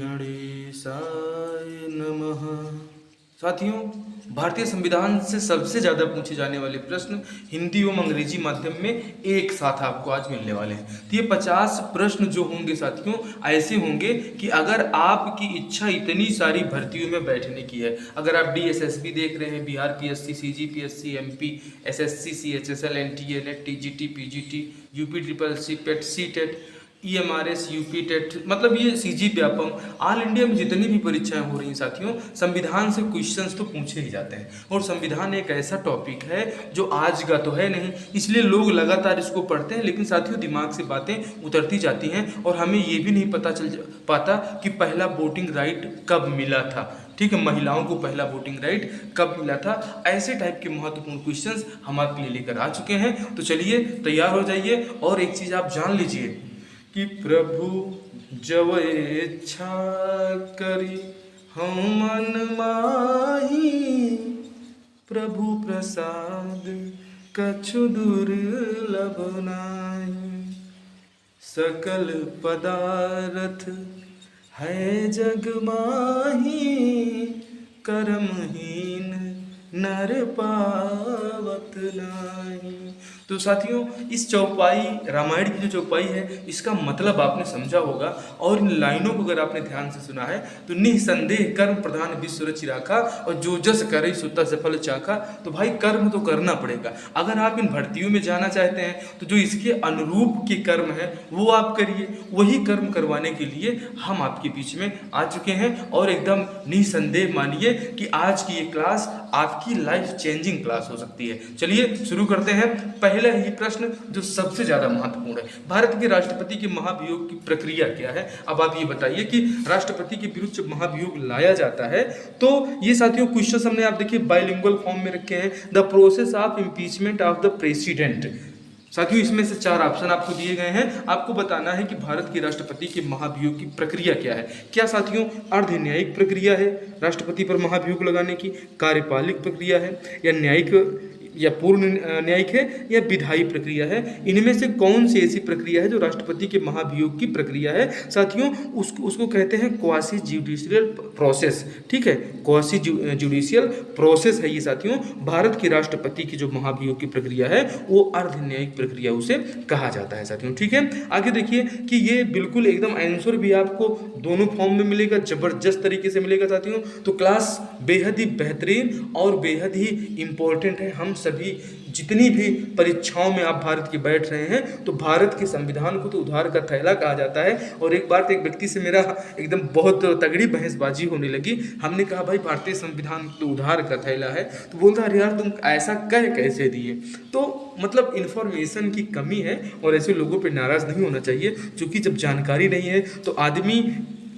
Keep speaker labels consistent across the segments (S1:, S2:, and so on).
S1: गणेशाय नमः। साथियों, भारतीय संविधान से सबसे ज़्यादा पूछे जाने वाले प्रश्न हिंदी एवं अंग्रेजी माध्यम में एक साथ आपको आज मिलने वाले हैं। तो ये 50 प्रश्न जो होंगे साथियों, ऐसे होंगे कि अगर आपकी इच्छा इतनी सारी भर्तियों में बैठने की है, अगर आप DSSB देख रहे हैं, Bihar PSC, CGPSC, MP, SSC, CHSL, NTA, NET, TGT, PGT, UP CCC, PET, CTET, EMRS, UP TET, मतलब ये CG व्यापम, ऑल इंडिया में जितनी भी परीक्षाएं हो रही हैं साथियों, संविधान से क्वेश्चंस तो पूछे ही जाते हैं। और संविधान एक ऐसा टॉपिक है जो आज का तो है नहीं, इसलिए लोग लगातार इसको पढ़ते हैं, लेकिन साथियों दिमाग से बातें उतरती जाती हैं और हमें ये भी नहीं पता चल पाता कि पहला वोटिंग राइट कब मिला था। ठीक है, महिलाओं को पहला वोटिंग राइट कब मिला था। ऐसे टाइप के महत्वपूर्ण क्वेश्चंस हम आपके लिए लेकर आ चुके हैं। तो चलिए तैयार हो जाइए। और एक चीज़ आप जान लीजिए कि प्रभु जब इच्छा करी हम मन माही, प्रभु प्रसाद कछु दुर्लभ नाही। सकल पदार्थ है जग माही, कर्महीन नर पावत नाही। तो साथियों, इस चौपाई, रामायण की जो चौपाई है, इसका मतलब आपने समझा होगा। और इन लाइनों को अगर आपने ध्यान से सुना है तो निसंदेह कर्म प्रधान विश्व रचि राखा, और जो जस करे सो तस फल चाखा। तो भाई कर्म तो करना पड़ेगा। अगर आप इन भर्तियों में जाना चाहते हैं तो जो इसके अनुरूप के कर्म है वो आप करिए। वही कर्म करवाने के लिए हम आपके बीच में आ चुके हैं। और एकदम निसंदेह मानिए कि आज की ये क्लास आपकी लाइफ चेंजिंग क्लास हो सकती है। चलिए शुरू करते हैं। पहला ही प्रश्न जो सबसे ज्यादा महत्वपूर्ण है, भारत के राष्ट्रपति के महाभियोग की प्रक्रिया क्या है। अब आप ये बताइए कि राष्ट्रपति के विरुद्ध जब महाभियोग लाया जाता है तो ये साथियों क्वेश्चन हमने आप देखिए बाइलिंगुअल फॉर्म में रखे हैं। The process of impeachment of the president. साथियों इसमें से 4 ऑप्शन आपको दिए गए हैं। आपको बताना है कि भारत के राष्ट्रपति के महाभियोग की प्रक्रिया क्या है। क्या साथियों अर्ध न्यायिक प्रक्रिया है राष्ट्रपति पर महाभियोग लगाने की, कार्यपालिक प्रक्रिया है, या न्यायिक या पूर्ण न्यायिक है, या विधायी प्रक्रिया है। इनमें से कौन सी ऐसी प्रक्रिया है जो राष्ट्रपति के महाभियोग की प्रक्रिया है साथियों, उसको कहते हैं क्वासी जुडिशियल प्रोसेस। ठीक है, क्वासी जुडिशियल प्रोसेस है ये साथियों। भारत के राष्ट्रपति की जो महाभियोग की प्रक्रिया है वो अर्ध न्यायिक प्रक्रिया उसे कहा जाता है साथियों। ठीक है, आगे देखिए कि ये बिल्कुल एकदम आंसर भी आपको दोनों फॉर्म में मिलेगा, जबरदस्त तरीके से मिलेगा साथियों। तो क्लास बेहद ही बेहतरीन और बेहद ही इंपॉर्टेंट है। हम सभी जितनी भी परीक्षाओं में आप भारत की बैठ रहे हैं तो भारत के संविधान को तो उधार का थैला कहा जाता है। और एक बार तो एक व्यक्ति से मेरा एकदम बहुत तगड़ी बहसबाजी होने लगी। हमने कहा भाई भारतीय संविधान तो उधार का थैला है, तो बोलता अरे यार तुम ऐसा कह कैसे दिए। तो मतलब इन्फॉर्मेशन की कमी है और ऐसे लोगों पे नाराज नहीं होना चाहिए, क्योंकि जब जानकारी नहीं है तो आदमी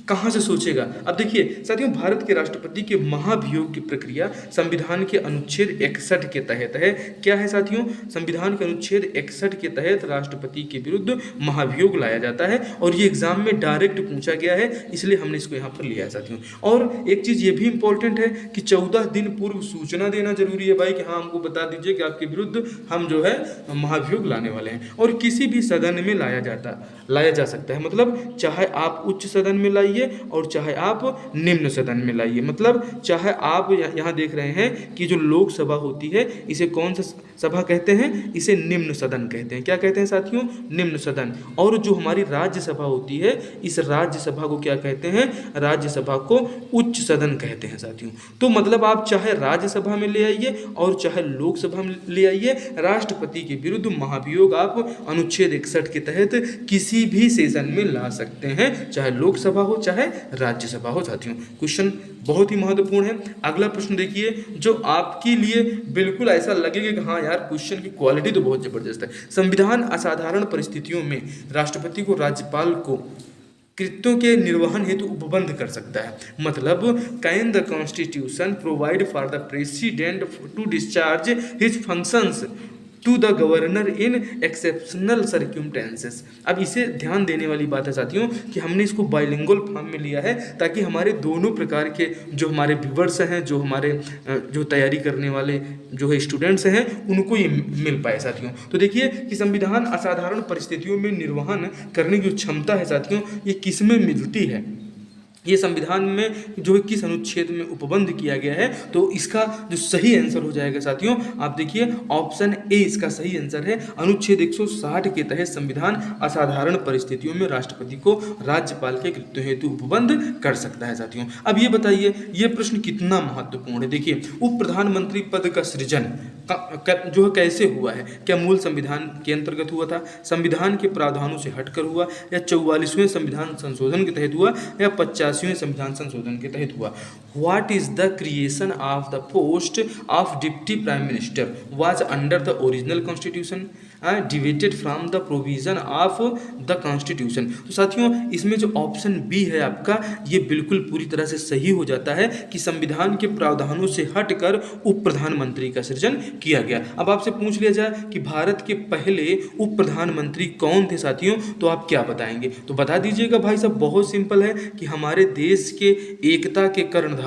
S1: कहाँ से सोचेगा। अब देखिए साथियों, भारत के राष्ट्रपति के महाभियोग की प्रक्रिया संविधान के अनुच्छेद 61 के तहत है। क्या है साथियों, संविधान के अनुच्छेद 61 के तहत राष्ट्रपति के विरुद्ध महाभियोग लाया जाता है। और ये एग्जाम में डायरेक्ट पूछा गया है, इसलिए हमने इसको यहाँ पर लिया है साथियों। और एक चीज़ ये भी इंपॉर्टेंट है कि 14 दिन पूर्व सूचना देना जरूरी है भाई, कि हाँ हमको बता दीजिए कि आपके विरुद्ध हम जो है महाभियोग लाने वाले हैं। और किसी भी सदन में लाया जा सकता है, मतलब चाहे आप उच्च सदन में लाइए और चाहे आप निम्न सदन में लाइए। मतलब चाहे आप यहाँ देख रहे हैं कि जो लोकसभा होती है इसे कौन सा सभा कहते हैं, इसे निम्न सदन कहते हैं। क्या कहते हैं साथियों, निम्न सदन। और जो हमारी राज्यसभा होती है इस राज्यसभा को क्या कहते हैं, राज्यसभा को उच्च सदन कहते हैं साथियों। तो मतलब आप चाहे राज्यसभा में ले आइए और चाहे लोकसभा में ले आइए, राष्ट्रपति के विरुद्ध महाभियोग आप अनुच्छेद 61 के तहत किसी भी सेशन में ला सकते हैं, चाहे लोकसभा हो चाहे राज्यसभा हो साथियों। क्वेश्चन बहुत ही महत्वपूर्ण है। अगला प्रश्न देखिए जो आपके लिए बिल्कुल ऐसा लगेगा कि हाँ यार क्वेश्चन की क्वालिटी तो बहुत जबरदस्त है। संविधान असाधारण परिस्थितियों में राष्ट्रपति को राज्यपाल को कृत्यों के निर्वहन हेतु उपबंध कर सकता है। मतलब can the constitution provide for the president to discharge his functions to the governor in exceptional circumstances. अब इसे ध्यान देने वाली बात है साथियों कि हमने इसको बाइलिंगुअल फॉर्म में लिया है ताकि हमारे दोनों प्रकार के जो हमारे व्यूअर्स हैं, जो हमारे जो तैयारी करने वाले जो है स्टूडेंट्स हैं, उनको ये मिल पाए साथियों। तो देखिए कि संविधान असाधारण परिस्थितियों में निर्वहन करने की जो क्षमता है साथियों, ये किस में मिलती है। ये संविधान में जो है किस अनुच्छेद में उपबंध किया गया है, तो इसका जो सही आंसर हो जाएगा साथियों, आप देखिए ऑप्शन ए इसका सही आंसर है। अनुच्छेद 160 के तहत संविधान असाधारण परिस्थितियों में राष्ट्रपति को राज्यपाल के कृत्यों हेतु उपबंध कर सकता है साथियों। अब ये बताइए ये प्रश्न कितना महत्वपूर्ण है। देखिए उप प्रधानमंत्री पद का सृजन जो है कैसे हुआ है, क्या मूल संविधान के अंतर्गत हुआ था, संविधान के प्रावधानों से हटकर हुआ, या 44वें संविधान संशोधन के तहत हुआ, या 85वें संविधान संशोधन के तहत हुआ। What is the creation of the post of deputy prime minister was under the original constitution divided from the provision of the constitution. तो साथियों इसमें जो ऑप्शन बी है आपका, ये बिल्कुल पूरी तरह से सही हो जाता है कि संविधान के प्रावधानों से हटकर उप प्रधानमंत्री का सृजन किया गया। अब आपसे पूछ लिया जाए कि भारत के पहले उप प्रधानमंत्री कौन थे साथियों, तो आप क्या बताएंगे, तो बता दीजिएगा भाई साहब, बहुत सिंपल है कि हमारे देश के एकता के कर्णधार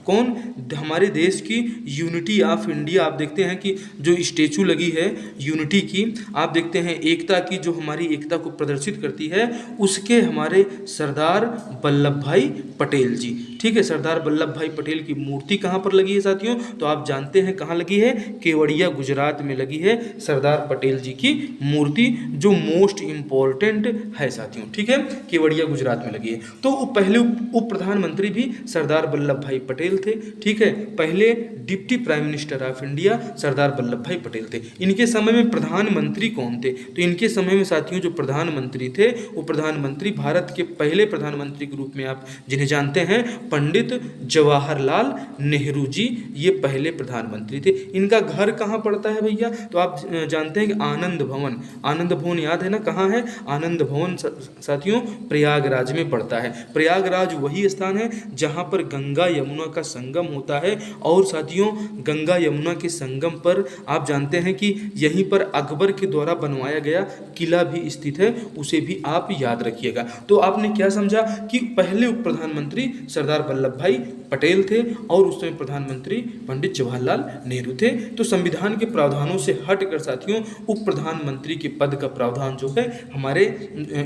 S1: कौन, हमारे देश की यूनिटी ऑफ इंडिया, आप देखते हैं कि जो स्टेचू लगी है यूनिटी की, आप देखते हैं एकता की, जो हमारी एकता को प्रदर्शित करती है, उसके हमारे सरदार वल्लभ भाई पटेल जी, ठीक है, सरदार वल्लभ भाई पटेल की मूर्ति कहाँ पर लगी है साथियों, तो आप जानते हैं कहाँ लगी है, केवड़िया गुजरात में लगी है सरदार पटेल जी की मूर्ति, जो मोस्ट इम्पोर्टेंट है साथियों, ठीक है, केवड़िया गुजरात में लगी है। तो पहले उप प्रधानमंत्री भी सरदार वल्लभ भाई पटेल थे, ठीक है, पहले deputy prime minister of India Sardar Vallabhbhai Patel थे। इनके समय में प्रधानमंत्री कौन थे, तो इनके समय में साथियों जो प्रधानमंत्री थे वो प्रधानमंत्री, भारत के पहले प्रधानमंत्री के रूप में आप जिन्हें जानते हैं पंडित जवाहरलाल नेहरू जी, ये पहले प्रधानमंत्री थे। इनका घर कहाँ पड़ता है भैया, तो आप जानते हैं कि आनंद भवन, आनंद भवन याद है ना, कहाँ है आनंद भवन साथियों, प्रयागराज में पड़ता है। प्रयागराज वही स्थान है जहाँ पर गंगा यमुना का संगम होता है, और साथियों गंगा यमुना के संगम पर आप जानते हैं कि यहीं पर अकबर के द्वारा बनवाया गया किला भी स्थित है, उसे भी आप याद रखिएगा। तो आपने क्या समझा कि पहले उप प्रधानमंत्री सरदार वल्लभ भाई पटेल थे और उस समय प्रधानमंत्री पंडित जवाहरलाल नेहरू थे। तो संविधान के प्रावधानों से हटकर साथियों उप प्रधानमंत्री के पद का प्रावधान जो है हमारे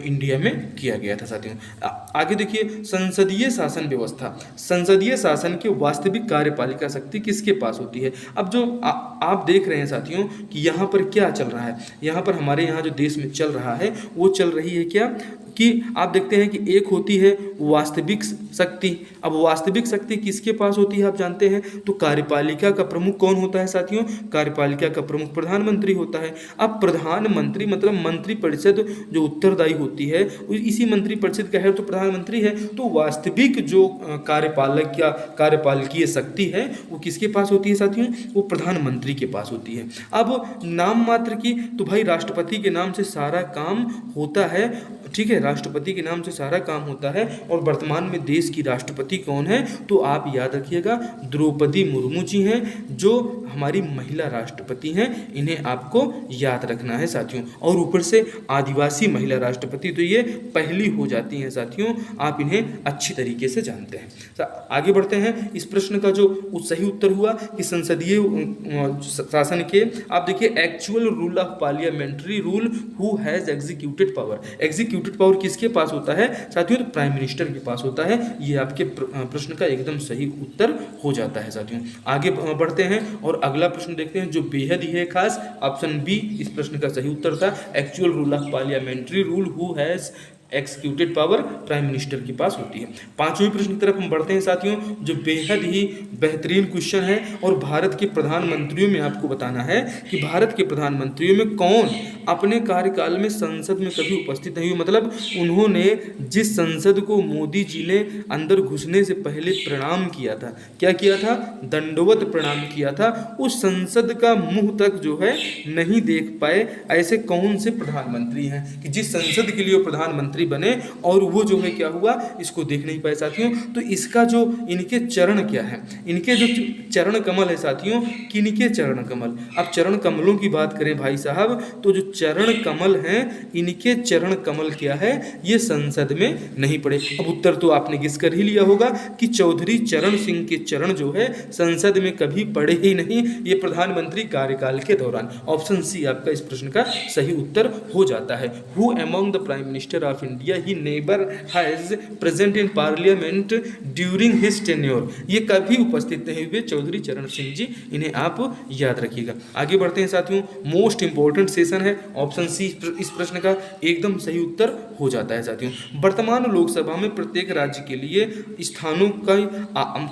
S1: इंडिया में किया गया था साथियों। आगे देखिए संसदीय शासन व्यवस्था, संसदीय शासन की वास्तविक कार्यपालिका शक्ति किसके पास होती है। अब जो आप देख रहे हैं साथियों कि यहाँ पर क्या चल रहा है, यहाँ पर हमारे यहाँ जो देश में चल रहा है वो चल रही है क्या कि आप देखते हैं कि एक होती है वास्तविक शक्ति। अब वास्तविक शक्ति किसके पास होती है आप जानते हैं, तो कार्यपालिका का प्रमुख कौन होता है साथियों, कार्यपालिका का प्रमुख प्रधानमंत्री होता है। अब प्रधानमंत्री मतलब मंत्रिपरिषद जो उत्तरदायी होती है इसी मंत्रिपरिषद का है तो प्रधानमंत्री है। तो वास्तविक जो कार्यपालक या कार्यपालकीय शक्ति है वो किसके पास होती है साथियों, वो प्रधानमंत्री के पास होती है। अब नाम मात्र की, तो भाई राष्ट्रपति के नाम से सारा काम होता है, ठीक है, राष्ट्रपति के नाम से सारा काम होता है। और वर्तमान में देश की राष्ट्रपति कौन है, तो आप याद रखिएगा द्रौपदी मुर्मू जी हैं, जो हमारी महिला राष्ट्रपति हैं, इन्हें आपको याद रखना है साथियों। और ऊपर से आदिवासी महिला राष्ट्रपति, तो ये पहली हो जाती हैं साथियों, आप इन्हें अच्छी तरीके से जानते हैं। आगे बढ़ते हैं। इस प्रश्न का जो सही उत्तर हुआ कि संसदीय शासन के, आप देखिए actual rule of parliamentary rule who has executed power, executed power किसके पास होता है साथियों, तो प्राइम मिनिस्टर के पास होता है। ये आपके प्रश्न का एकदम सही उत्तर हो जाता है साथियों। आगे बढ़ते हैं और अगला प्रश्न देखते हैं जो बेहद ही है खास। ऑप्शन बी इस प्रश्न का सही उत्तर था, actual rule of parliamentary rule who has executed power prime minister के पास होती है। पांचवें प्रश्न की तरफ हम बढ़ते हैं साथियों, जो बेहद ही बेहतरीन क्वेश्चन है और भारत के प्रधानमंत्रियों में आपको बताना है कि भारत के प्रधानमंत्रियों में कौन अपने कार्यकाल में संसद में कभी उपस्थित नहीं हुए, मतलब उन्होंने जिस संसद को मोदी जी ने अंदर घुसने से पहले प्रणाम किया था, क्या किया था, दंडवत प्रणाम किया था, उस संसद का मुंह तक जो है नहीं देख पाए, ऐसे कौन से प्रधानमंत्री हैं कि जिस संसद के लिए प्रधानमंत्री बने और वो जो है क्या हुआ, इसको देख नहीं पाए साथियों। तो इसका जो इनके चरण क्या है, इनके जो चरण कमल है साथियों, किनके चरण कमल, अब चरण कमलों की बात करें भाई साहब, तो जो चरण कमल हैं इनके चरण कमल क्या है, ये संसद में नहीं पड़े। अब उत्तर तो आपने गिस कर ही लिया होगा कि चौधरी चरण सिंह के चरण जो है संसद में कभी पड़े ही नहीं, ये प्रधानमंत्री कार्यकाल के दौरान। ऑप्शन सी आपका इस प्रश्न का सही उत्तर हो जाता है। Who among the prime minister of India he never has present in parliament during his tenure. ये कभी उपस्थित नहीं हुए चौधरी चरण सिंह जी, इन्हें आप याद रखिएगा। आगे बढ़ते हैं साथियों, मोस्ट इंपॉर्टेंट सेशन है ऑप्शन सी इस प्रश्न का एकदम सही उत्तर हो जाता है साथियों। वर्तमान लोकसभा में प्रत्येक राज्य के लिए स्थानों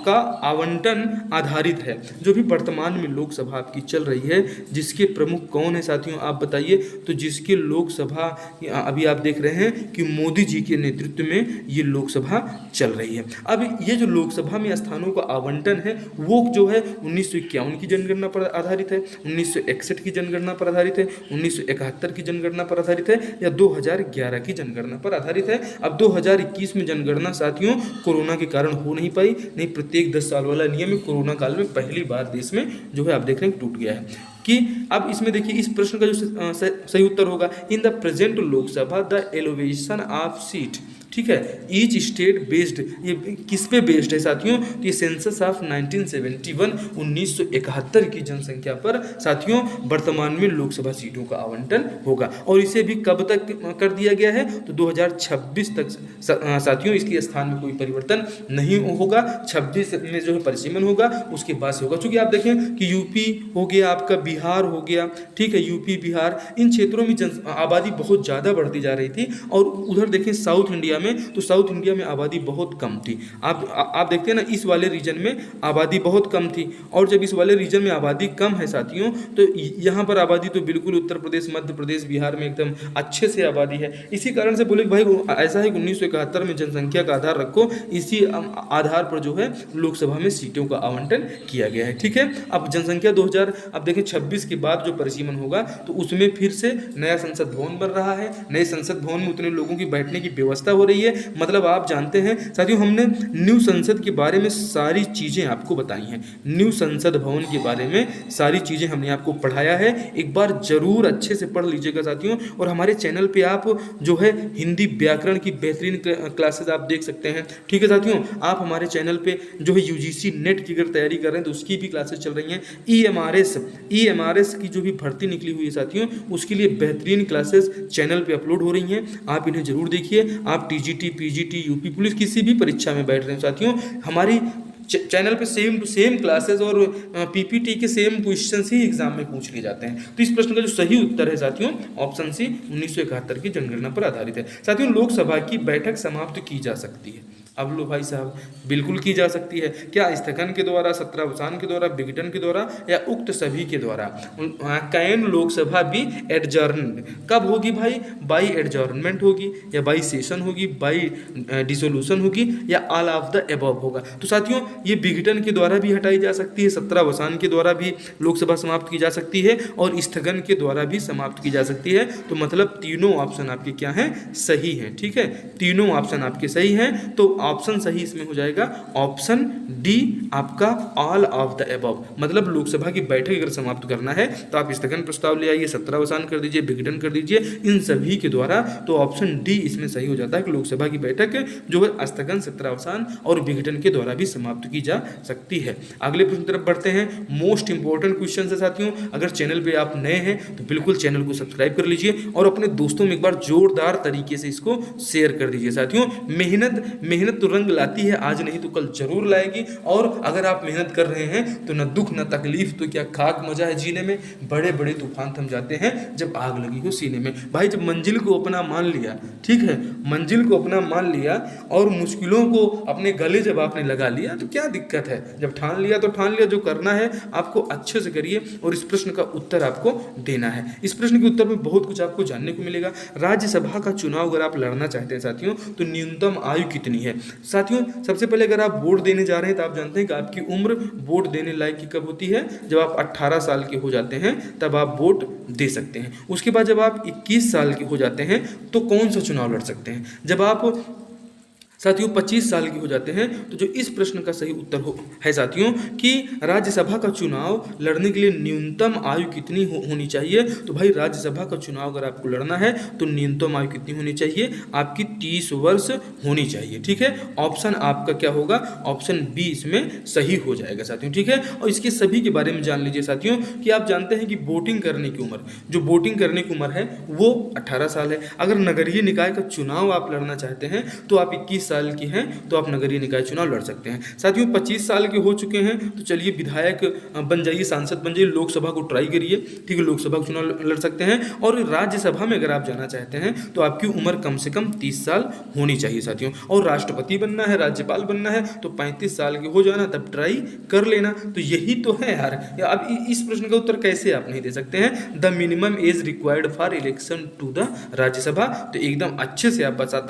S1: का आवंटन आधारित है। जो भी वर्तमान में लोकसभा आपकी चल रही है, जिसके प्रमुख कौन है साथियों आप बताइए। तो जिसके लोकसभा अभी आप देख रहे हैं कि मोदी जी के नेतृत्व में ये लोकसभा चल रही है। अब ये जो लोकसभा में स्थानों का आवंटन है वो जो है 1951 की जनगणना पर आधारित है, 1961 की जनगणना पर आधारित है, 1971 की जनगणना पर आधारित है या 2011 की जनगणना पर आधारित है। अब 2021 में जनगणना साथियों कोरोना के कारण हो नहीं पाई, नहीं प्रत्येक 10 साल वाला नियम कोरोना काल में पहली बार देश में जो है आप देख रहे हैं टूट गया है। कि अब इसमें देखिए इस प्रश्न का जो सही उत्तर होगा, in the present Lok Sabha the allocation of seat, ठीक है, ईच स्टेट बेस्ड, ये किस पे बेस्ड है साथियों। तो ये सेंसस ऑफ 1971 1971 की जनसंख्या पर साथियों वर्तमान में लोकसभा सीटों का आवंटन होगा। और इसे भी कब तक कर दिया गया है तो 2026 तक साथियों इसके स्थान में कोई परिवर्तन नहीं होगा। 26 में जो है परिसीमन होगा, उसके बाद से होगा। चूंकि आप देखें कि यूपी हो गया, आपका बिहार हो गया, ठीक है, यूपी बिहार इन क्षेत्रों में आबादी बहुत ज़्यादा बढ़ती जा रही थी। और उधर देखें साउथ इंडिया में, तो साउथ इंडिया में आबादी बहुत कम थी। आप देखते हैं ना, इस वाले रीजन में आबादी बहुत कम थी। और जब इस वाले रीजन में आबादी कम है साथियों, तो यहाँ पर आबादी तो बिल्कुल उत्तर प्रदेश, मध्य प्रदेश, बिहार में एकदम अच्छे से आबादी है। इसी कारण से बोले भाई ऐसा है कि 1971 में जनसंख्या का आधार रखो, इसी आधार पर जो है लोकसभा में सीटों का आवंटन किया गया है। ठीक है, अब जनसंख्या 2000 अब देखें 26 के बाद जो परिसीमन होगा तो उसमें फिर से नया संसद भवन बन रहा है। नए संसद भवन में उतने लोगों की बैठने की व्यवस्था हो रही है। मतलब आप जानते हैं साथियों, हमने न्यू संसद के बारे में सारी चीज़ें आपको बताई हैं। न्यू संसद भवन के बारे में सारी चीज़ें हमने आपको पढ़ाया है। एक बार जरूर अच्छे से पढ़ लीजिएगा साथियों। और हमारे चैनल पे आप जो है हिंदी व्याकरण की बेहतरीन क्लासेस आप देख सकते हैं। ठीक है साथियों, आप हमारे चैनल पे जो है यूजीसी नेट की अगर तैयारी कर रहे हैं तो उसकी भी क्लासेस चल रही हैं। ईएमआरएस की जो भी भर्ती निकली हुई है साथियों, उसके लिए बेहतरीन क्लासेस चैनल पे अपलोड हो रही हैं। आप इन्हें जरूर देखिए। आप टीजीटी, पीजीटी, यूपी पुलिस किसी भी परीक्षा में बैठ रहे हैं साथियों, हमारी चैनल पे सेम टू सेम क्लासेस और पीपीटी के सेम क्वेश्चंस ही एग्जाम में पूछ लिए जाते हैं। तो इस प्रश्न का जो सही उत्तर है साथियों ऑप्शन सी 1971 की जनगणना पर आधारित है। साथियों, लोकसभा की बैठक समाप्त की जा सकती है। अब लो भाई साहब, बिल्कुल की जा सकती है। क्या स्थगन के द्वारा, सत्रावसान के द्वारा, विघटन के द्वारा या उक्त सभी के द्वारा। कैन लोकसभा भी एडजर्न कब होगी भाई? बाई एडजर्नमेंट होगी या बाई सेशन होगी, बाई डिसोल्यूशन होगी या ऑल ऑफ द एबव होगा। तो साथियों ये विघटन के द्वारा भी हटाई जा सकती है, सत्रावसान के द्वारा भी लोकसभा समाप्त की जा सकती है और स्थगन के द्वारा भी समाप्त की जा सकती है। तो मतलब तीनों ऑप्शन आपके क्या हैं? सही हैं। ठीक है, तीनों ऑप्शन आपके सही हैं। तो ऑप्शन सही इसमें हो जाएगा ऑप्शन डी आपका ऑल ऑफ द अबव। मतलब लोकसभा की बैठक अगर समाप्त करना है तो आप स्थगन प्रस्ताव ले आइए, सत्रावसान कर दीजिए, विघटन कर दीजिए, इन सभी के द्वारा। तो ऑप्शन डी इसमें सही हो जाता है कि लोकसभा की बैठक जो है स्थगन, सत्रावसान और विघटन के द्वारा भी समाप्त की जा सकती है। अगले प्रश्न तरफ बढ़ते हैं। मोस्ट इंपॉर्टेंट क्वेश्चन है साथियों। अगर चैनल पे आप नए हैं तो बिल्कुल चैनल को सब्सक्राइब कर लीजिए और अपने दोस्तों में एक बार जोरदार तरीके से इसको शेयर कर दीजिए साथियों। मेहनत तो रंग लाती है, आज नहीं तो कल जरूर लाएगी। और अगर आप मेहनत कर रहे हैं तो न दुख न तकलीफ तो क्या खाक मजा है जीने में। बड़े बड़े तूफान थम जाते हैं जब आग लगी हो सीने में। भाई जब मंजिल को अपना मान लिया, ठीक है, मंजिल को अपना मान लिया और मुश्किलों को अपने गले जब आपने लगा लिया तो क्या दिक्कत है। जब ठान लिया तो ठान लिया, जो करना है आपको अच्छे से करिए और इस प्रश्न का उत्तर आपको देना है। इस प्रश्न के उत्तर में बहुत कुछ आपको जानने को मिलेगा। राज्यसभा का चुनाव अगर आप लड़ना चाहते हैं साथियों तो न्यूनतम आयु कितनी है। साथियों सबसे पहले अगर आप वोट देने जा रहे हैं तो आप जानते हैं कि आपकी उम्र वोट देने लायक की कब होती है? जब आप 18 साल के हो जाते हैं तब आप वोट दे सकते हैं। उसके बाद जब आप 21 साल के हो जाते हैं तो कौन सा चुनाव लड़ सकते हैं? जब आप साथियों 25 साल के हो जाते हैं। तो जो इस प्रश्न का सही उत्तर है साथियों कि राज्यसभा का चुनाव लड़ने के लिए न्यूनतम आयु कितनी होनी चाहिए। तो भाई राज्यसभा का चुनाव अगर आपको लड़ना है तो न्यूनतम आयु कितनी होनी चाहिए, आपकी 30 वर्ष होनी चाहिए। ठीक है, ऑप्शन आपका क्या होगा, ऑप्शन बी इसमें सही हो जाएगा साथियों। ठीक है, और इसके सभी के बारे में जान लीजिए साथियों कि आप जानते हैं कि वोटिंग करने की उम्र, जो वोटिंग करने की उम्र है वो 18 साल है। अगर नगरीय निकाय का चुनाव आप लड़ना चाहते हैं तो आप 21 साल की हैं तो आप नगरीय निकाय चुनाव लड़ सकते हैं। साथियों 25 साल के हो चुके हैं तो चलिए विधायक बन जाइए, सांसद बन जाइए, लोकसभा को ट्राई करिए। ठीक है, लोकसभा का चुनाव लड़ सकते हैं। और राज्यसभा में अगर आप जाना चाहते हैं तो आपकी उम्र कम से कम 30 साल होनी चाहिए साथियों। और राष्ट्रपति बनना है, राज्यपाल बनना है तो 35 साल के हो जाना, तब ट्राई कर लेना। तो यही तो है यार। अब इस प्रश्न का उत्तर कैसे आप नहीं दे सकते हैं, the minimum age required for election to the Rajya Sabha. तो एकदम अच्छे से आप बता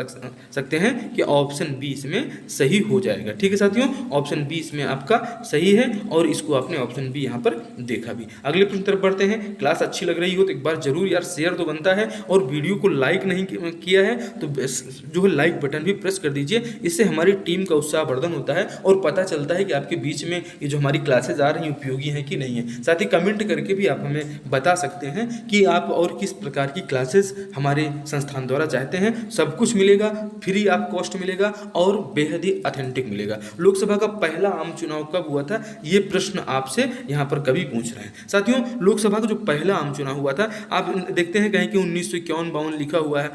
S1: सकते हैं कि ऑप्शन बी इसमें सही हो जाएगा। ठीक है साथियों, ऑप्शन बी इसमें आपका सही है और इसको आपने ऑप्शन बी यहाँ पर देखा भी। अगले प्रश्न तरफ बढ़ते हैं। क्लास अच्छी लग रही हो तो एक बार जरूर यार शेयर तो बनता है, और वीडियो को लाइक नहीं किया है तो जो है लाइक बटन भी प्रेस कर दीजिए। इससे हमारी टीम का उत्साहवर्धन होता है और पता चलता है कि आपके बीच में ये जो हमारी क्लासेज आ रही हैं उपयोगी हैं कि नहीं है। साथ ही कमेंट करके भी आप हमें बता सकते हैं कि आप और किस प्रकार की क्लासेस हमारे संस्थान द्वारा चाहते हैं। सब कुछ मिलेगा, फ्री ऑफ कॉस्ट मिलेगा और बेहद ही ऑथेंटिक मिलेगा। लोकसभा का पहला आम चुनाव कब हुआ था, ये प्रश्न आपसे यहाँ पर कभी पूछ रहे हैं साथियों। लोकसभा का जो पहला आम चुनाव हुआ था, आप देखते हैं कहीं कि 1951-52 लिखा हुआ है,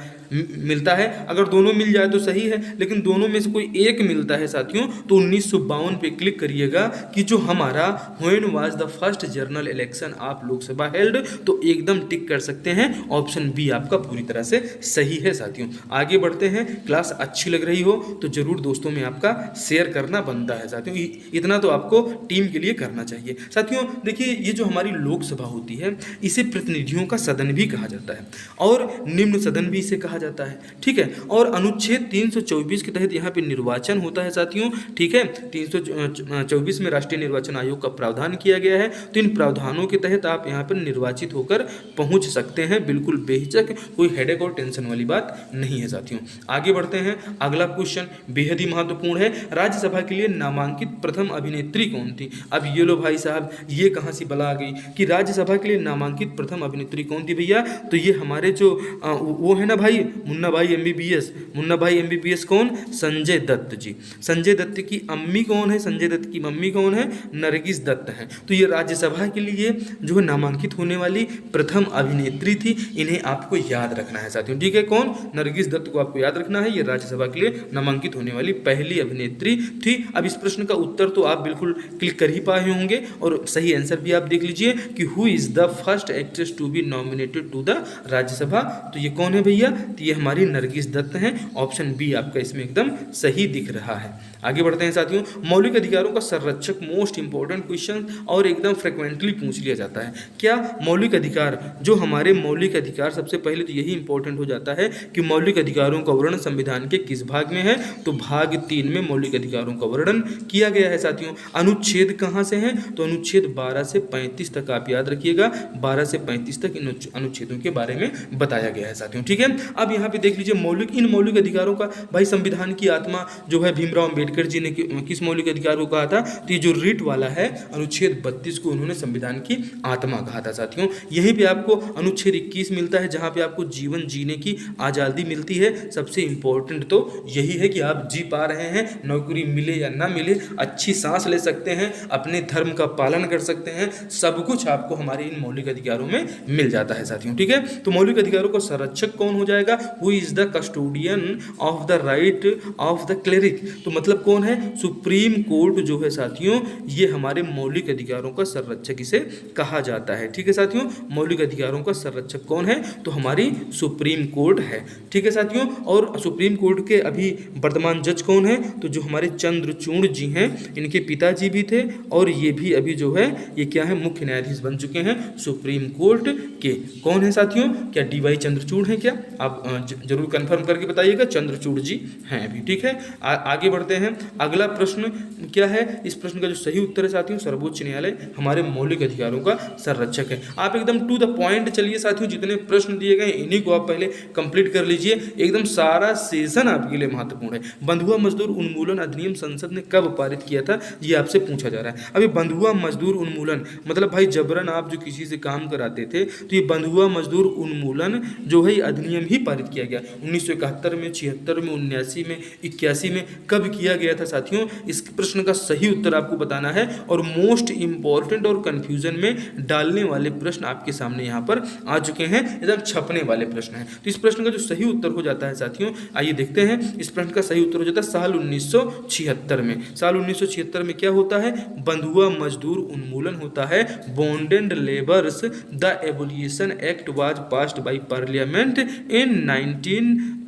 S1: मिलता है। अगर दोनों मिल जाए तो सही है, लेकिन दोनों में से कोई एक मिलता है साथियों तो 1952 पे क्लिक करिएगा कि जो हमारा when was the first general election of Lok Sabha held, तो एकदम टिक कर सकते हैं। ऑप्शन बी आपका पूरी तरह से सही है साथियों। आगे बढ़ते हैं। क्लास अच्छी लग रही हो तो जरूर दोस्तों में आपका शेयर करना बनता है साथियों। इतना तो आपको टीम के लिए करना चाहिए साथियों। देखिए ये जो हमारी लोकसभा होती है इसे प्रतिनिधियों का सदन भी कहा जाता है और निम्न सदन भी इसे कहा जाता है। ठीक है, और अनुच्छेद 324 के तहत यहाँ पे निर्वाचन होता है साथियों। ठीक है, 324 में राष्ट्रीय निर्वाचन आयोग का प्रावधान किया गया है। तो इन प्रावधानों के तहत आप यहाँ पर निर्वाचित होकर पहुंच सकते हैं, बिल्कुल बेहिचक, कोई हेडेक और टेंशन वाली बात नहीं है साथियों। आगे बढ़ते हैं। अगला क्वेश्चन बेहद ही महत्वपूर्ण है। राज्यसभा के लिए नामांकित प्रथम अभिनेत्री कौन थी। अब ये लो भाई साहब, ये कहाँ सी बला आ गई कि राज्यसभा के लिए नामांकित प्रथम अभिनेत्री कौन थी भैया। तो ये हमारे जो वो है ना भाई, मुन्ना भाई एमबीबीएस कौन, संजय दत्त जी। संजय दत्त की अम्मी कौन है, संजय दत्त की मम्मी कौन है, नरगिस दत्त है। तो ये राज्यसभा के लिए जो है नामांकित होने वाली प्रथम अभिनेत्री थी। इन्हें आपको याद रखना है साथियों। ठीक है, कौन, नरगिस दत्त को आपको याद रखना है। ये राज्यसभा के लिए नामांकित होने वाली पहली अभिनेत्री थी। अब इस प्रश्न का उत्तर तो आप बिल्कुल क्लिक कर ही पाए होंगे और सही आंसर भी आप देख लीजिए कि who is the first actress to be nominated to the Rajya Sabha. तो ये कौन है भैया, तो ये हमारी नरगिस दत्त हैं। ऑप्शन बी आपका इसमें एकदम सही दिख रहा है। आगे बढ़ते हैं साथियों। मौलिक अधिकारों का संरक्षक, मोस्ट इंपॉर्टेंट क्वेश्चन और एकदम फ्रिक्वेंटली पूछ लिया जाता है। क्या मौलिक अधिकार, जो हमारे मौलिक अधिकार, सबसे पहले तो यही इंपॉर्टेंट हो जाता है कि मौलिक अधिकारों का वर्णन संविधान के किस भाग में है। तो भाग 3 में मौलिक अधिकारों का वर्णन किया गया है साथियों। अनुच्छेद कहाँ से हैं, तो अनुच्छेद 12 से 35 तक आप याद रखिएगा। 12 से 35 तक इन अनुच्छेदों के बारे में बताया गया है साथियों। ठीक है, अब यहाँ पे देख लीजिए इन मौलिक अधिकारों का भाई संविधान की आत्मा जो है भीमराव अंबेडकर जी ने किस मौलिक अधिकार को कहा था, तो ये जो रिट वाला है अनुच्छेद 32 को उन्होंने संविधान की आत्मा कहा था साथियों। यहीं पे आपको अनुच्छेद 21 मिलता है जहाँ पे आपको जीवन जीने की आज़ादी मिलती है। सबसे इंपॉर्टेंट तो यही है कि आप जी पा रहे हैं, नौकरी मिले या ना मिले, अच्छी सांस ले सकते हैं, अपने धर्म का पालन कर सकते हैं, सब कुछ आपको हमारे इन मौलिक अधिकारों में मिल जाता है साथियों। ठीक है, तो मौलिक अधिकारों का संरक्षक कौन हो जाएगा, who is the custodian of the right of the cleric. तो मतलब कौन है, सुप्रीम कोर्ट जो है साथियों, ये हमारे मौलिक अधिकारों का संरक्षक इसे कहा जाता है। ठीक है साथियों, मौलिक अधिकारों का संरक्षक कौन है, तो हमारी सुप्रीम कोर्ट है। ठीक है साथियों, और सुप्रीम कोर्ट के अभी वर्तमान जज कौन है, तो जो हमारे चंद्रचूड़ जी हैं, इनके पिताजी भी थे और ये भी अभी जो है ये क्या है, मुख्य न्यायाधीश बन चुके हैं सुप्रीम कोर्ट के। कौन है साथियों, क्या डीवाई चंद्रचूड़ हैं क्या, आप जरूर कंफर्म करके बताइएगा, चंद्रचूड़ जी हैं अभी। ठीक है, आगे बढ़ते हैं। अगला प्रश्न क्या है, इस प्रश्न का जो सही उत्तर है साथियों, सर्वोच्च न्यायालय हमारे मौलिक अधिकारों का संरक्षक है। आप एकदम टू द पॉइंट चलिए साथियों, जितने प्रश्न दिए गए इन्हीं को आप पहले कंप्लीट कर लीजिए। एकदम सारा सेशन आपके लिए महत्वपूर्ण महत्वपूर्ण है। बंधुआ मजदूर उन्मूलन अधिनियम संसद ने कब पारित किया था, ये आपसे पूछा जा रहा है। अभी बंधुआ मजदूर उन्मूलन मतलब भाई जबरन आप जो किसी से काम कराते थे, तो ये बंधुआ मजदूर उन्मूलन जो है अधिनियम ही पारित किया गया 1971 में, 76 में, 79 में, 81 में, कब किया गया था साथियों? इस प्रश्न का सही उत्तर आपको बताना है और मोस्ट इंपॉर्टेंट और कंफ्यूजन में डालने वाले प्रश्न आपके सामने यहाँ पर आ चुके हैं, एकदम छपने वाले प्रश्न हैं। तो इस प्रश्न का जो सही उत्तर हो जाता है साथियों, आइए देखते हैं। इस प्रश्न का सही उत्तर हो जाता है साल 1976 में। साल 1976 में क्या होता है? बंधुआ मजदूर उन्मूलन होता है। Bonded labours the abolition act was passed by parliament in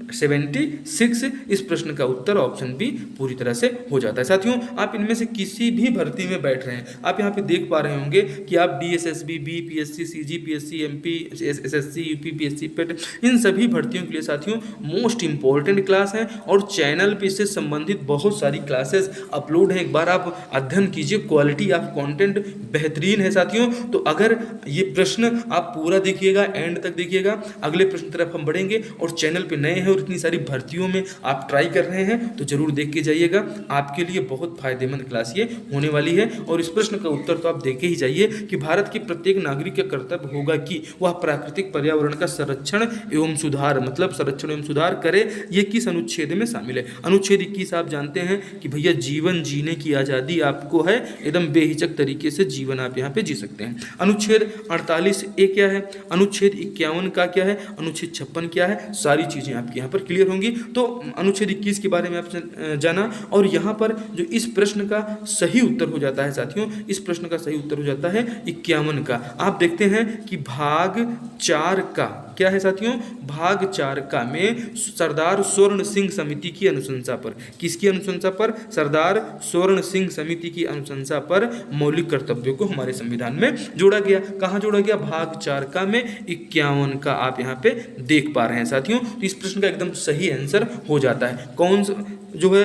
S1: 1976। इस प्रश्न का उत्तर ऑप्शन बी पूरी तरह से हो जाता है। साथियों आप इनमें से किसी भी भर्ती में बैठ रहे हैं, आप यहाँ पे देख पा रहे होंगे कि आप DSSB, BPSC, CGPSC, MP SSC, UPPSC, PET, इन सभी भर्तियों के लिए साथियों मोस्ट इंपॉर्टेंट क्लास है और चैनल पे इससे संबंधित बहुत सारी क्लासेस अपलोड है। एक बार आप अध्ययन कीजिए, क्वालिटी ऑफ कंटेंट बेहतरीन है साथियों। तो अगर ये प्रश्न आप पूरा देखिएगा, एंड तक देखिएगा, अगले प्रश्न तरफ हम बढ़ेंगे। और चैनल पे नए हैं और इतनी सारी भर्तियों में आप ट्राई कर रहे हैं तो जरूर देख के जाइएगा, आपके लिए बहुत फायदेमंद क्लास ये होने वाली है। और इस प्रश्न का उत्तर तो आप देख के ही जाइए कि भारत के प्रत्येक नागरिक का कर्तव्य होगा कि वह प्राकृतिक पर्यावरण का संरक्षण एवं सुधार, मतलब संरक्षण एवं सुधार करे। ये किस अनुच्छेद में शामिल है? अनुच्छेद 21 आप जानते हैं कि भैया जीवन जीने की आज़ादी आपको है, एकदम बेहिचक तरीके से जीवन आप यहाँ पे जी सकते हैं। अनुच्छेद 48A क्या है? अनुच्छेद 51 का क्या है? अनुच्छेद 56 क्या है? सारी चीजें आपके यहाँ पर क्लियर होंगी। तो अनुच्छेद 21 के बारे में आपने जाना और यहाँ पर जो इस प्रश्न का सही उत्तर हो जाता है साथियों, इस प्रश्न का सही उत्तर हो जाता है 51 का। आप देखते हैं कि भाग 4 का क्या है साथियों? भाग 4 का में सरदार स्वर्ण सिंह समिति की अनुशंसा पर, किसकी अनुशंसा पर? सरदार स्वर्ण सिंह समिति की अनुशंसा पर मौलिक कर्तव्यों को हमारे संविधान में जोड़ा गया। कहाँ जोड़ा गया? भाग 4 का में 51 का आप यहाँ पे देख पा रहे हैं साथियों। तो इस प्रश्न का एकदम सही आंसर हो जाता है। कौन जो है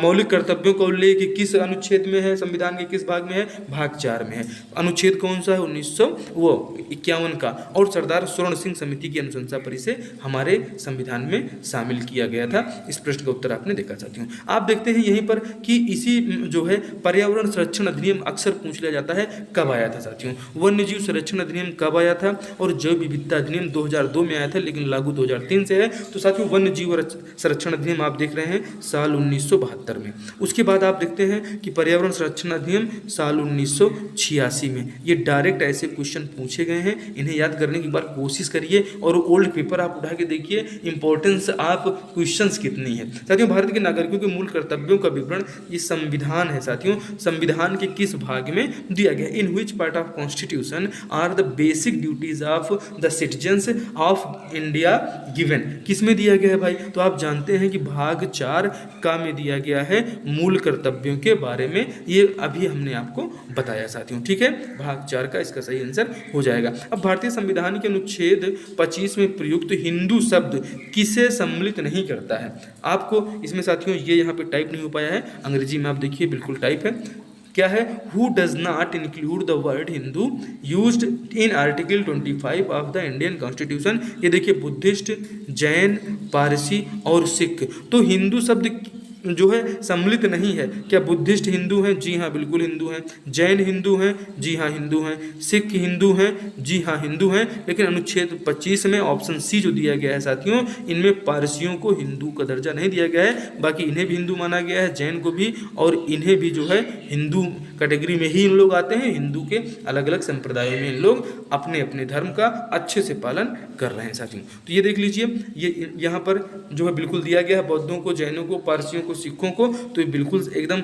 S1: मौलिक कर्तव्यों का उल्लेख किस अनुच्छेद में है? संविधान के किस भाग में है? भाग 4 में है। अनुच्छेद कौन सा है? 1951 का। और सरदार स्वर्ण सिंह समिति की अनुशंसा पर इसे हमारे संविधान में शामिल किया गया था। इस प्रश्न का उत्तर आपने देखा साथियों। आप देखते हैं यहीं पर कि इसी जो है पर्यावरण संरक्षण अधिनियम अक्सर पूछ लिया जाता है, कब आया था साथियों? वन्य जीव संरक्षण अधिनियम कब आया था? और जैव विविधता अधिनियम 2002 में आया था, लेकिन लागू 2003 से है। तो साथियों वन्य जीव संरक्षण अधिनियम आप देख रहे हैं साल 1972 में। उसके बाद आप देखते हैं कि पर्यावरण संरक्षण अधिनियम साल 1986 में। ये डायरेक्ट ऐसे क्वेश्चन पूछे गए हैं, इन्हें याद करने की बार कोशिश करिए और ओल्ड पेपर आप उठा के देखिए, इंपॉर्टेंस आप क्वेश्चंस कितनी है साथियों। भारत के नागरिकों के मूल कर्तव्यों का विवरण ये संविधान है साथियों। संविधान के किस भाग में दिया गया? In which part of constitution are the basic duties of the citizens of India given? किस में दिया गया है भाई? तो आप जानते हैं कि भाग 4 का में दिया गया है मूल कर्तव्यों के बारे में। ये अभी हमने आपको बताया साथियों, ठीक है। भाग 4 का इसका सही आंसर हो जाएगा। अब भारतीय संविधान के अनुच्छेद 25 में प्रयुक्त हिंदू शब्द किसे सम्मिलित नहीं करता है? आपको इसमें साथियों ये यहाँ पे टाइप नहीं हो पाया है, अंग्रेजी में आप देखिए बिल्कुल टाइप है। क्या है? Who does not include the word Hindu used in article 25 of the Indian constitution? ये देखिए बुद्धिस्ट, जैन, पारसी और सिख। तो हिंदू शब्द जो है सम्मिलित नहीं है। क्या बुद्धिस्ट हिंदू हैं? जी हाँ बिल्कुल हिंदू हैं। जैन हिंदू हैं? जी हाँ हिंदू हैं। सिख हिंदू हैं? जी हाँ हिंदू हैं। लेकिन अनुच्छेद 25 में ऑप्शन सी जो दिया गया है साथियों, इनमें पारसियों को हिंदू का दर्जा नहीं दिया गया है, बाकी इन्हें भी हिंदू माना गया है, जैन को भी, और इन्हें भी जो है हिंदू कैटेगरी में ही इन लोग आते हैं। हिंदू के अलग अलग संप्रदायों में इन लोग अपने अपने धर्म का अच्छे से पालन कर रहे हैं साथियों। तो ये देख लीजिए, ये यहाँ पर जो है बिल्कुल दिया गया है बौद्धों को, जैनों को, पारसियों को, सिखों को। तो ये बिल्कुल एकदम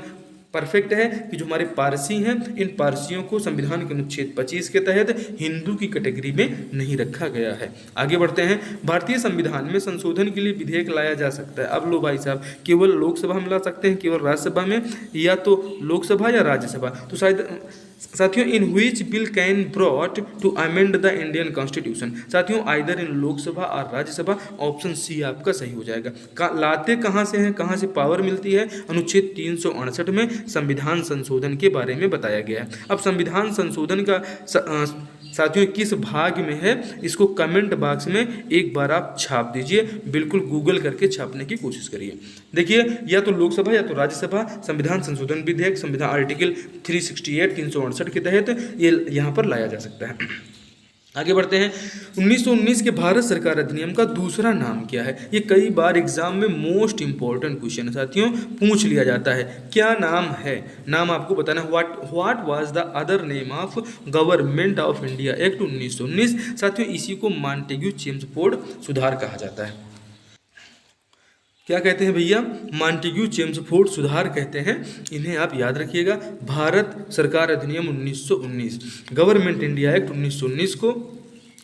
S1: परफेक्ट है कि जो हमारे पारसी हैं, इन पारसियों को संविधान के अनुच्छेद 25 के तहत हिंदू की कैटेगरी में नहीं रखा गया है। आगे बढ़ते हैं। भारतीय संविधान में संशोधन के लिए विधेयक लाया जा सकता है। अब लो भाई साहब, केवल लोकसभा में ला सकते हैं, केवल राज्यसभा में, या तो लोकसभा या राज्यसभा। तो शायद साथियों in which bill can brought to amend the Indian constitution? साथियों आइदर इन लोकसभा और राज्यसभा। ऑप्शन सी आपका सही हो जाएगा। लाते कहाँ से हैं, कहाँ से पावर मिलती है? अनुच्छेद 368 में संविधान संशोधन के बारे में बताया गया है। अब संविधान संशोधन का साथियों किस भाग में है, इसको कमेंट बॉक्स में एक बार आप छाप दीजिए, बिल्कुल गूगल करके छापने की कोशिश करिए। देखिए, या तो लोकसभा या तो राज्यसभा संविधान संशोधन विधेयक संविधान आर्टिकल 368 368 के तहत ये यहाँ पर लाया जा सकता है। आगे बढ़ते हैं। 1919 के भारत सरकार अधिनियम का दूसरा नाम क्या है? ये कई बार एग्जाम में मोस्ट इंपॉर्टेंट क्वेश्चन है साथियों, पूछ लिया जाता है। क्या नाम है? नाम आपको बताना है। What was the other name of government of India act 1919। साथियों इसी को मॉन्टेग्यू चेम्सफोर्ड सुधार कहा जाता है। क्या कहते हैं भैया? मॉन्टेग्यू चेम्सफोर्ड सुधार कहते हैं। इन्हें आप याद रखिएगा। भारत सरकार अधिनियम 1919, गवर्नमेंट इंडिया एक्ट 1919 को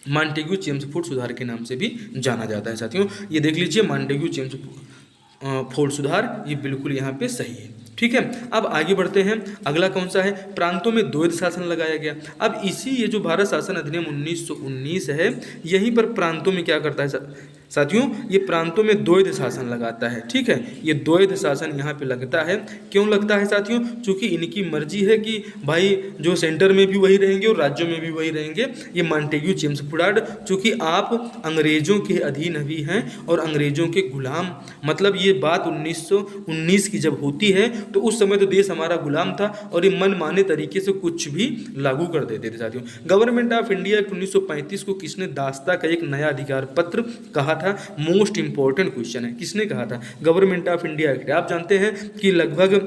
S1: मॉन्टेग्यू चेम्सफोर्ड सुधार के नाम से भी जाना जाता है। साथियों ये देख लीजिए, मॉन्टेग्यू चेम्सफोर्ड सुधार, ये बिल्कुल यहाँ पे सही है। ठीक है, अब आगे बढ़ते हैं। अगला कौन सा है? प्रांतों में द्वैध शासन लगाया गया। अब इसी ये जो भारत शासन अधिनियम 1919 है, यहीं पर प्रांतों में क्या करता है साथियों? ये प्रांतों में द्वैध शासन लगाता है। ठीक है, ये द्वैध शासन यहाँ पे लगता है। क्यों लगता है साथियों? क्योंकि इनकी मर्जी है कि भाई जो सेंटर में भी वही रहेंगे और राज्यों में भी वही रहेंगे। ये मॉन्टेग्यू चेम्सफोर्ड, चूँकि आप अंग्रेजों के अधीन अभी हैं और अंग्रेजों के गुलाम, मतलब ये बात 1919 की जब होती है तो उस समय तो देश हमारा गुलाम था और ये मन माने तरीके से कुछ भी लागू कर देते थे। साथियों गवर्नमेंट ऑफ इंडिया एक्ट 1935 को किसने दास्ता का एक नया अधिकार पत्र कहा था? मोस्ट इंपॉर्टेंट क्वेश्चन है, किसने कहा था? Government of India act. आप जानते हैं कि लगभग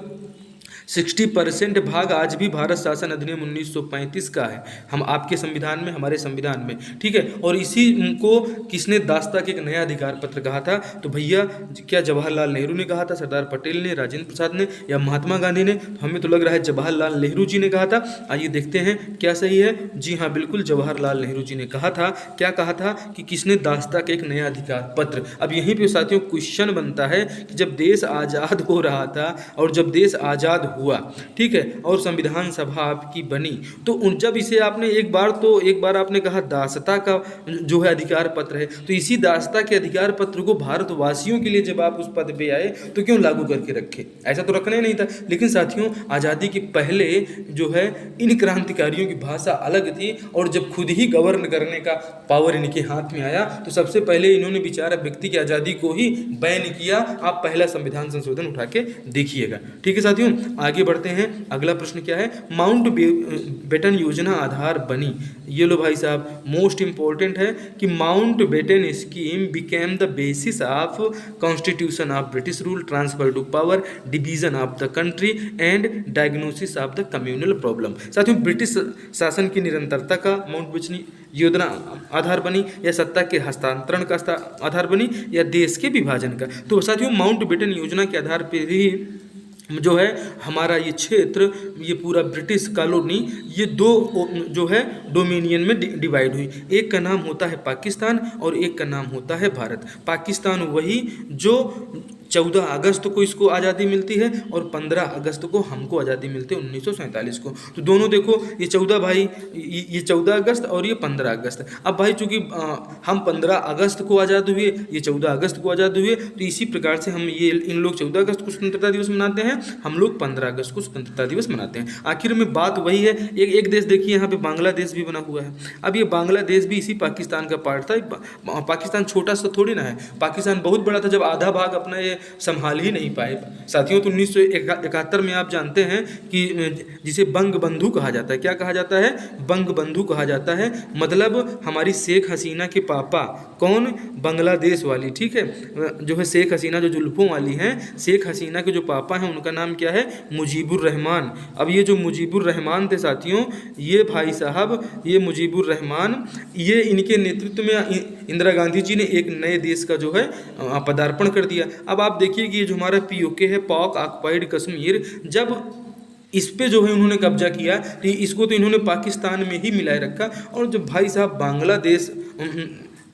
S1: 60% भाग आज भी भारत शासन अधिनियम 1935 का है, हम आपके संविधान में, हमारे संविधान में। ठीक है, और इसी को किसने दास्ता के एक नया अधिकार पत्र कहा था? तो भैया क्या जवाहरलाल नेहरू ने कहा था, सरदार पटेल ने, राजेंद्र प्रसाद ने, या महात्मा गांधी ने? तो हमें तो लग रहा है जवाहरलाल नेहरू जी ने कहा था। आइए देखते हैं क्या सही है। जी हाँ, बिल्कुल जवाहरलाल नेहरू जी ने कहा था। क्या कहा था? कि किसने दास्ता के एक नया अधिकार पत्र। अब यहीं पे साथियों क्वेश्चन बनता है कि जब देश आज़ाद हो रहा था और जब देश आज़ाद हुआ, ठीक है, और संविधान सभा आपकी बनी, तो जब इसे आपने एक बार आपने कहा दासता का जो है अधिकार पत्र है, तो इसी दासता के अधिकार पत्र को भारतवासियों के लिए जब आप उस पद पे आए तो क्यों लागू करके रखे? ऐसा तो रखना ही नहीं था। लेकिन साथियों आज़ादी के पहले जो है इन क्रांतिकारियों की भाषा अलग थी, और जब खुद ही गवर्न करने का पावर इनके हाथ में आया तो सबसे पहले इन्होंने बेचारा व्यक्ति की आज़ादी को ही बैन किया। आप पहला संविधान संशोधन उठा के देखिएगा। ठीक है साथियों, आगे बढ़ते हैं। अगला प्रश्न क्या है? माउंट बेटन योजना आधार बनी। ये लो भाई साहब, मोस्ट इंपॉर्टेंट है कि Mountbatten scheme became the basis of constitution of British rule, transfer to power, division of the country and diagnosis of the communal problem. साथियों ब्रिटिश शासन की निरंतरता का माउंट बेटन योजना आधार बनी, या सत्ता के हस्तांतरण का आधार बनी, या देश के विभाजन का? तो साथियों माउंट बेटन योजना के आधार पर ही जो है हमारा ये क्षेत्र, ये पूरा ब्रिटिश कॉलोनी, ये दो जो है डोमिनियन में डिवाइड हुई। एक का नाम होता है पाकिस्तान और एक का नाम होता है भारत। पाकिस्तान वही जो 14 अगस्त को इसको आज़ादी मिलती है और 15 अगस्त को हमको आज़ादी मिलती है 1947 को। तो दोनों देखो, ये 14 भाई, ये 14 अगस्त और ये 15 अगस्त। अब भाई चूँकि हम 15 अगस्त को आज़ाद हुए, ये 14 अगस्त को आज़ाद हुए, तो इसी प्रकार से हम इन लोग 14 अगस्त को स्वतंत्रता दिवस मनाते हैं, हम लोग 15 अगस्त को स्वतंत्रता दिवस मनाते हैं। आखिर में बात वही है। एक देश देखिए, यहाँ पे बांग्लादेश भी बना हुआ है। अब ये बांग्लादेश भी इसी पाकिस्तान का पार्ट था। पाकिस्तान छोटा सा थोड़ी ना है, पाकिस्तान बहुत बड़ा था। जब आधा भाग अपना ये संभाल ही नहीं पाए साथियों, तो 1971 में आप जानते हैं कि जिसे बंग बंधु कहा जाता है। क्या कहा जाता है? बंग बंधु कहा जाता है। मतलब हमारी शेख हसीना के पापा कौन? बांग्लादेश वाली, ठीक है, जो है शेख हसीना जो जुल्फों वाली हैं, शेख हसीना के जो पापा हैं उनका नाम क्या है? मुजीबुर रहमान। अब ये जो मुजीबुर रहमान थे साथियों, ये भाई साहब, ये मुजीबुर रहमान, ये इनके नेतृत्व में इंदिरा गांधी जी ने एक नए देश का जो है पदार्पण कर दिया। अब आप देखिए कि ये जो हमारा POK है, पाक ऑक्युपाइड कश्मीर, जब इस पे जो है उन्होंने कब्जा किया तो इसको तो इन्होंने पाकिस्तान में ही मिलाए रखा। और जब भाई साहब बांग्लादेश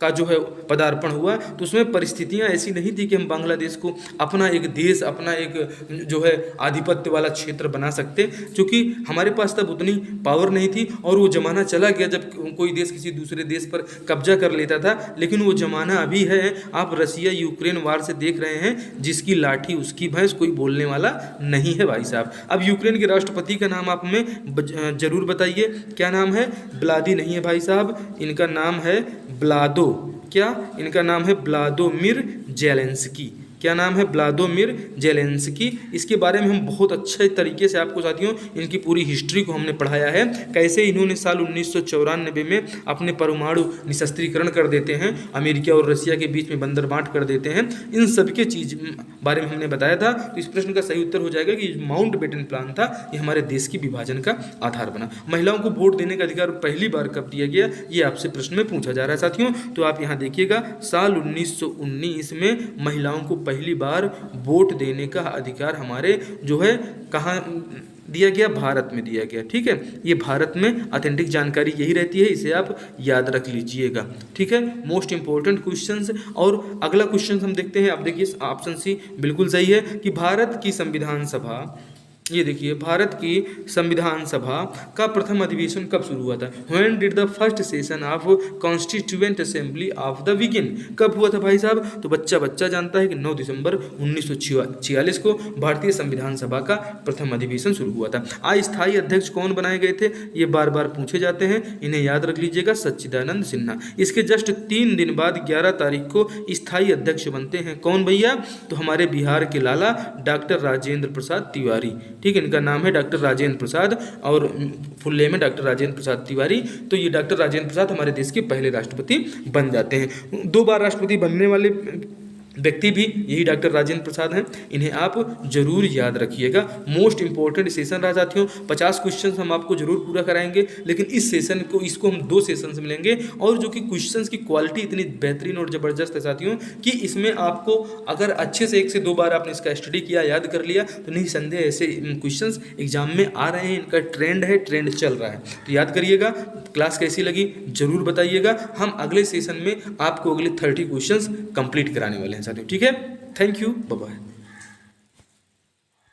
S1: का जो है पदार्पण हुआ, तो उसमें परिस्थितियां ऐसी नहीं थी कि हम बांग्लादेश को अपना एक देश, अपना एक जो है आधिपत्य वाला क्षेत्र बना सकते, क्योंकि हमारे पास तब उतनी पावर नहीं थी। और वो ज़माना चला गया जब कोई देश किसी दूसरे देश पर कब्जा कर लेता था, लेकिन वो ज़माना अभी है। आप रसिया यूक्रेन वार से देख रहे हैं, जिसकी लाठी उसकी भैंस, कोई बोलने वाला नहीं है भाई साहब। अब यूक्रेन के राष्ट्रपति का नाम आप हमें जरूर बताइए, क्या नाम है? ब्लादी नहीं है भाई साहब, इनका नाम है ब्लादो, क्या इनका नाम है? ब्लादोमिर जेलेंस्की। क्या नाम है? ब्लादोमिर जेलेंस्की। इसके बारे में हम बहुत अच्छे तरीके से आपको साथियों इनकी पूरी हिस्ट्री को हमने पढ़ाया है, कैसे इन्होंने साल 1994 में अपने परमाणु निशस्त्रीकरण कर देते हैं, अमेरिका और रसिया के बीच में बंदरबांट कर देते हैं। इन सब के चीज़ बारे में हमने बताया था। तो इस प्रश्न का सही उत्तर हो जाएगा कि माउंट बेटन प्लान था, ये हमारे देश की विभाजन का आधार बना। महिलाओं को वोट देने का अधिकार पहली बार कब दिया गया, ये आपसे प्रश्न में पूछा जा रहा है साथियों। तो आप यहाँ देखिएगा, साल 1919 में महिलाओं को पहली बार वोट देने का अधिकार हमारे जो है कहाँ दिया गया? भारत में दिया गया। ठीक है, ये भारत में ऑथेंटिक जानकारी यही रहती है, इसे आप याद रख लीजिएगा। ठीक है, मोस्ट इंपॉर्टेंट क्वेश्चंस। और अगला क्वेश्चन हम देखते हैं। आप देखिए ऑप्शन सी बिल्कुल सही है कि भारत की संविधान सभा, ये देखिए भारत की संविधान सभा का प्रथम अधिवेशन कब शुरू हुआ था? When did the first session of constituent assembly of the begin? कब हुआ था भाई साहब? तो बच्चा जानता है कि 9 दिसंबर 1946 को भारतीय संविधान सभा का प्रथम अधिवेशन शुरू हुआ था। अस्थायी अध्यक्ष कौन बनाए गए थे? ये बार बार पूछे जाते हैं, इन्हें याद रख लीजिएगा, सच्चिदानंद सिन्हा। इसके जस्ट 3 दिन बाद 11 तारीख को स्थायी अध्यक्ष बनते हैं कौन भैया? तो हमारे बिहार के लाला डॉक्टर राजेंद्र प्रसाद तिवारी। ठीक है, इनका नाम है डॉक्टर राजेंद्र प्रसाद और फुल नेम है डॉक्टर राजेंद्र प्रसाद तिवारी। तो ये डॉक्टर राजेंद्र प्रसाद हमारे देश के पहले राष्ट्रपति बन जाते हैं। 2 बार राष्ट्रपति बनने वाले व्यक्ति भी यही डॉक्टर राजेंद्र प्रसाद हैं, इन्हें आप जरूर याद रखिएगा। मोस्ट इंपॉर्टेंट सेशन रहा साथियों, 50 क्वेश्चन हम आपको जरूर पूरा कराएंगे, लेकिन इस सेशन को इसको हम 2 सेशन में लेंगे। और जो कि क्वेश्चंस की क्वालिटी इतनी बेहतरीन और ज़बरदस्त है साथियों कि इसमें आपको अगर अच्छे से 1 से 2 बार आपने इसका स्टडी किया, याद कर लिया, तो नहीं संदेह ऐसे क्वेश्चंस एग्जाम में आ रहे हैं, इनका ट्रेंड है, ट्रेंड चल रहा है। तो याद करिएगा। क्लास कैसी लगी जरूर बताइएगा। हम अगले सेशन में आपको अगले 30 क्वेश्चंस कंप्लीट कराने वाले हैं साथियों। ठीक है, थैंक यू, बाय बाय।